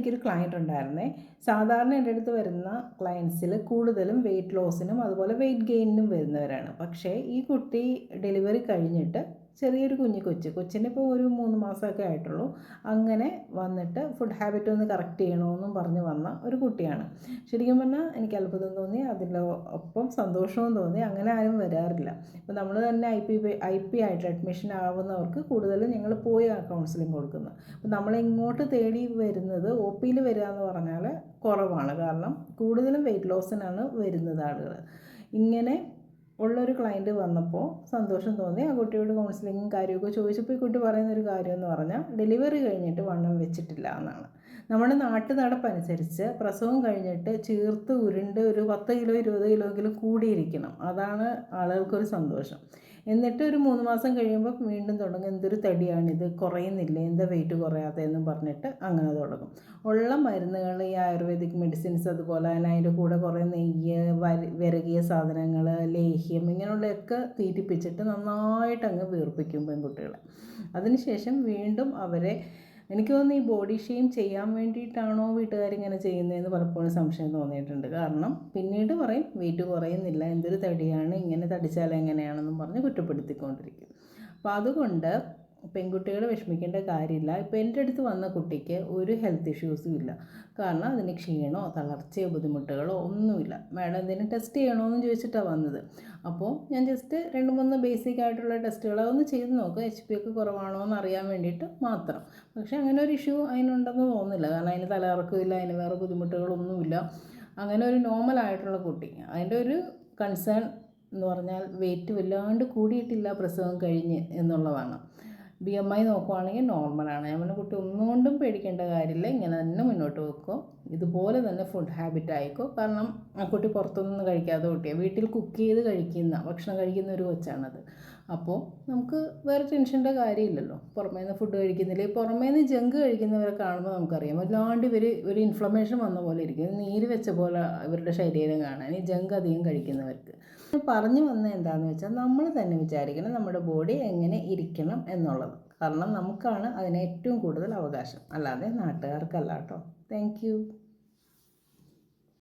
എനിക്കൊരു ക്ലയൻറ്റ് ഉണ്ടായിരുന്നേ. സാധാരണ എൻ്റെ അടുത്ത് വരുന്ന ക്ലയൻസിൽ കൂടുതലും വെയിറ്റ് ലോസിനും അതുപോലെ വെയിറ്റ് ഗെയിനിനും വരുന്നവരാണ്. പക്ഷേ ഈ കുട്ടി ഡെലിവറി കഴിഞ്ഞിട്ട് ചെറിയൊരു കൊച്ചിനിപ്പോൾ ഒരു 3 മാസമൊക്കെ ആയിട്ടുള്ളൂ. അങ്ങനെ വന്നിട്ട് ഫുഡ് ഹാബിറ്റ് ഒന്ന് കറക്റ്റ് ചെയ്യണമെന്നും പറഞ്ഞ് വന്ന ഒരു കുട്ടിയാണ്. ശരിക്കും പറഞ്ഞാൽ എനിക്ക് അത്ഭുതം തോന്നി, അതിലൊപ്പം സന്തോഷവും തോന്നി. അങ്ങനെ ആരും വരാറില്ല. ഇപ്പോൾ നമ്മൾ തന്നെ ഐ പി ആയിട്ട് അഡ്മിഷൻ ആവുന്നവർക്ക് കൂടുതലും ഞങ്ങൾ പോയി കൗൺസിലിംഗ് കൊടുക്കുന്നത്. അപ്പോൾ നമ്മളിങ്ങോട്ട് തേടി വരുന്നത് OPയിൽ വരിക എന്ന് പറഞ്ഞാൽ കുറവാണ്. കാരണം കൂടുതലും വെയിറ്റ് ലോസിനാണ് വരുന്നത് ആളുകൾ. ഇങ്ങനെ ഉള്ളൊരു ക്ലയൻറ്റ് വന്നപ്പോൾ സന്തോഷം തോന്നി. ആ കുട്ടിയോട് കൗൺസിലിങ്ങും കാര്യമൊക്കെ ചോദിച്ചപ്പോൾ ഈ കുട്ടി പറയുന്നൊരു കാര്യം എന്ന് പറഞ്ഞാൽ ഡെലിവറി കഴിഞ്ഞിട്ട് വണ്ണം വെച്ചിട്ടില്ല എന്നാണ്. നമ്മുടെ നാട്ടു നടപ്പനുസരിച്ച് പ്രസവം കഴിഞ്ഞിട്ട് ചീർത്ത് ഉരുണ്ട് ഒരു 10 കിലോ 20 കിലോ എങ്കിലും കൂടിയിരിക്കണം. അതാണ് ആളുകൾക്കൊരു സന്തോഷം. എന്നിട്ട് ഒരു 3 മാസം കഴിയുമ്പോൾ വീണ്ടും തുടങ്ങും, എന്തൊരു തടിയാണിത്, കുറയുന്നില്ല, എന്താ വെയിറ്റ് കുറയാത്തതെന്നും പറഞ്ഞിട്ട് അങ്ങനെ തുടങ്ങും. ഉള്ള മരുന്നുകൾ, ഈ ആയുർവേദിക് മെഡിസിൻസ്, അതുപോലെ തന്നെ അതിൻ്റെ കൂടെ കുറേ നെയ്യ്, വിരകിയ സാധനങ്ങൾ, ലേഹ്യം, ഇങ്ങനെയുള്ളതൊക്കെ തീറ്റിപ്പിച്ചിട്ട് നന്നായിട്ട് അങ്ങ് വീർപ്പിക്കും പെൺകുട്ടികളെ. അതിനുശേഷം വീണ്ടും അവരെ, എനിക്ക് തോന്നുന്നു ഈ ബോഡി ഷെയിം ചെയ്യാൻ വേണ്ടിയിട്ടാണോ വീട്ടുകാരിങ്ങനെ ചെയ്യുന്നതെന്ന് പലപ്പോഴും സംശയം തോന്നിയിട്ടുണ്ട്. കാരണം പിന്നീട് പറയും വെയിറ്റ് കുറയുന്നില്ല, എന്തൊരു തടിയാണ്, ഇങ്ങനെ തടിച്ചാൽ എങ്ങനെയാണെന്നും പറഞ്ഞ് കുറ്റപ്പെടുത്തിക്കൊണ്ടിരിക്കും. അപ്പോൾ അതുകൊണ്ട് പെൺകുട്ടികൾ വിഷമിക്കേണ്ട കാര്യമില്ല. ഇപ്പോൾ എൻ്റെ അടുത്ത് വന്ന കുട്ടിക്ക് ഒരു ഹെൽത്ത് ഇഷ്യൂസും ഇല്ല. കാരണം അതിന് ക്ഷീണമോ തളർച്ചയോ ബുദ്ധിമുട്ടുകളോ ഒന്നുമില്ല. മാഡം എന്തെങ്കിലും ടെസ്റ്റ് ചെയ്യണമെന്ന് ചോദിച്ചിട്ടാണ് വന്നത്. അപ്പോൾ ഞാൻ ജസ്റ്റ് 2-3 ബേസിക് ആയിട്ടുള്ള ടെസ്റ്റുകൾ അതൊന്ന് ചെയ്ത് നോക്കുക, HP ഒക്കെ കുറവാണോ എന്ന് അറിയാൻ വേണ്ടിയിട്ട് മാത്രം. പക്ഷേ അങ്ങനെ ഒരു ഇഷ്യൂ അതിനുണ്ടെന്ന് തോന്നുന്നില്ല. കാരണം അതിന് തലകറക്കമില്ല, അതിന് വേറെ ബുദ്ധിമുട്ടുകളൊന്നുമില്ല. അങ്ങനെ ഒരു നോർമലായിട്ടുള്ള കുട്ടി. അതിൻ്റെ ഒരു കൺസേൺ എന്ന് പറഞ്ഞാൽ വെയിറ്റ് വല്ലാണ്ട് കൂടിയിട്ടില്ല പ്രസവം കഴിഞ്ഞ് എന്നുള്ളതാണ്. BMI നോക്കുവാണെങ്കിൽ നോർമലാണ്. ഞാൻ പറഞ്ഞ കുട്ടി ഒന്നുകൊണ്ടും പേടിക്കേണ്ട കാര്യമില്ല, ഇങ്ങനെ തന്നെ മുന്നോട്ട് വെക്കോ, ഇതുപോലെ തന്നെ ഫുഡ് ഹാബിറ്റ് ആയിക്കോ. കാരണം ആ കുട്ടി പുറത്തൊന്നും കഴിക്കാത്ത കുട്ടിയാണ്, വീട്ടിൽ കുക്ക് ചെയ്ത് ഭക്ഷണം കഴിക്കുന്ന ഒരു കൊച്ചാണത്. അപ്പോൾ നമുക്ക് വേറെ ടെൻഷൻ്റെ കാര്യമില്ലല്ലോ. പുറമേന്ന് ഫുഡ് കഴിക്കുന്നില്ല. ഈ പുറമേന്ന് ജങ്ക് കഴിക്കുന്നവരെ കാണുമ്പോൾ നമുക്കറിയാം വല്ലാണ്ട് ഇവർ ഒരു ഇൻഫ്ലമേഷൻ വന്ന പോലെ ഇരിക്കും, നീര് വെച്ച പോലെ ഇവരുടെ ശരീരം കാണാൻ ഈ ജങ്ക് അധികം കഴിക്കുന്നവർക്ക്. പറഞ്ഞു വന്നത് എന്താണെന്ന് വെച്ചാൽ നമ്മൾ തന്നെ വിചാരിക്കണം നമ്മുടെ ബോഡി എങ്ങനെ ഇരിക്കണം എന്നുള്ളത്. കാരണം നമുക്കാണ് അതിന് ഏറ്റവും കൂടുതൽ അവകാശം, അല്ലാതെ നാട്ടുകാർക്കല്ല കേട്ടോ. Thank you.